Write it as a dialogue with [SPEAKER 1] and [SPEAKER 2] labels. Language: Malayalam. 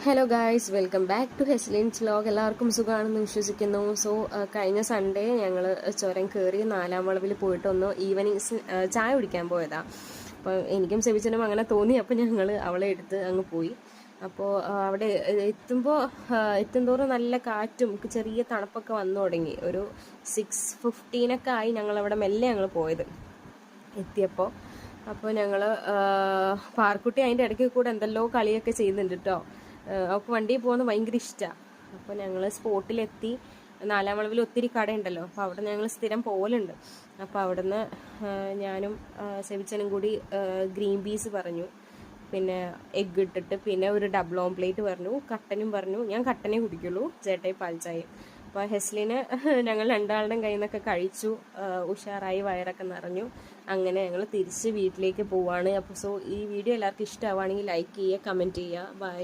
[SPEAKER 1] Hello guys, welcome back to Heslin's vlog. എല്ലാവർക്കും സുഖമാണെന്ന് വിശ്വസിക്കുന്നു. സോ കഴിഞ്ഞ സൺഡേ ഞങ്ങൾ ചുരം കയറി 4-ാം വളവിൽ പോയിട്ടൊന്ന് ഈവനിങ് ചായ കുടിക്കാൻ പോയതാണ്. അപ്പോൾ എനിക്കും സെബിച്ചനും അങ്ങനെ തോന്നി. അപ്പോൾ ഞങ്ങൾ അവളെ എടുത്ത് അങ്ങ് പോയി. അപ്പോൾ അവിടെ എത്തുന്തോറും നല്ല കാറ്റും ചെറിയ തണുപ്പൊക്കെ വന്നു തുടങ്ങി. ഒരു 6:15 ആയി ഞങ്ങളവിടെ മെല്ലെ ഞങ്ങൾ പോയത് എത്തിയപ്പോൾ. അപ്പോൾ ഞങ്ങൾ പാർക്കുട്ടി അതിൻ്റെ ഇടയ്ക്ക് കൂടെ എന്തെല്ലോ കളിയൊക്കെ ചെയ്യുന്നുണ്ട് കേട്ടോ. അവൾക്ക് വണ്ടിയിൽ പോകുന്നത് ഭയങ്കര ഇഷ്ടമാണ്. അപ്പോൾ ഞങ്ങൾ സ്പോട്ടിലെത്തി. 4-ാം വളവിൽ ഒത്തിരി കടയുണ്ടല്ലോ, അപ്പോൾ അവിടെ ഞങ്ങൾ സ്ഥിരം പോകലുണ്ട്. അപ്പോൾ അവിടുന്ന് ഞാനും സെവിച്ചനും കൂടി ഗ്രീൻ പീസ് പറഞ്ഞു, പിന്നെ എഗ്ഗ് ഇട്ടിട്ട്, പിന്നെ ഒരു ഡബിൾ ഓംപ്ലേറ്റ് പറഞ്ഞു, കട്ടനും പറഞ്ഞു. ഞാൻ കട്ടനേ കുടിക്കുള്ളൂ, ചേട്ടായി പാൽച്ചായയും. അപ്പോൾ ഹെസ്ലിന് ഞങ്ങൾ രണ്ടാളുടെയും കയ്യിൽ നിന്നൊക്കെ കഴിച്ചു. ഉഷാറായി, വയറൊക്കെ നിറഞ്ഞു. അങ്ങനെ ഞങ്ങൾ തിരിച്ച് വീട്ടിലേക്ക് പോവാണ്. അപ്പോൾ ഈ വീഡിയോ എല്ലാവർക്കും ഇഷ്ടമാവുകയാണെങ്കിൽ ലൈക്ക് ചെയ്യുക, കമൻറ്റ് ചെയ്യുക. ബൈ.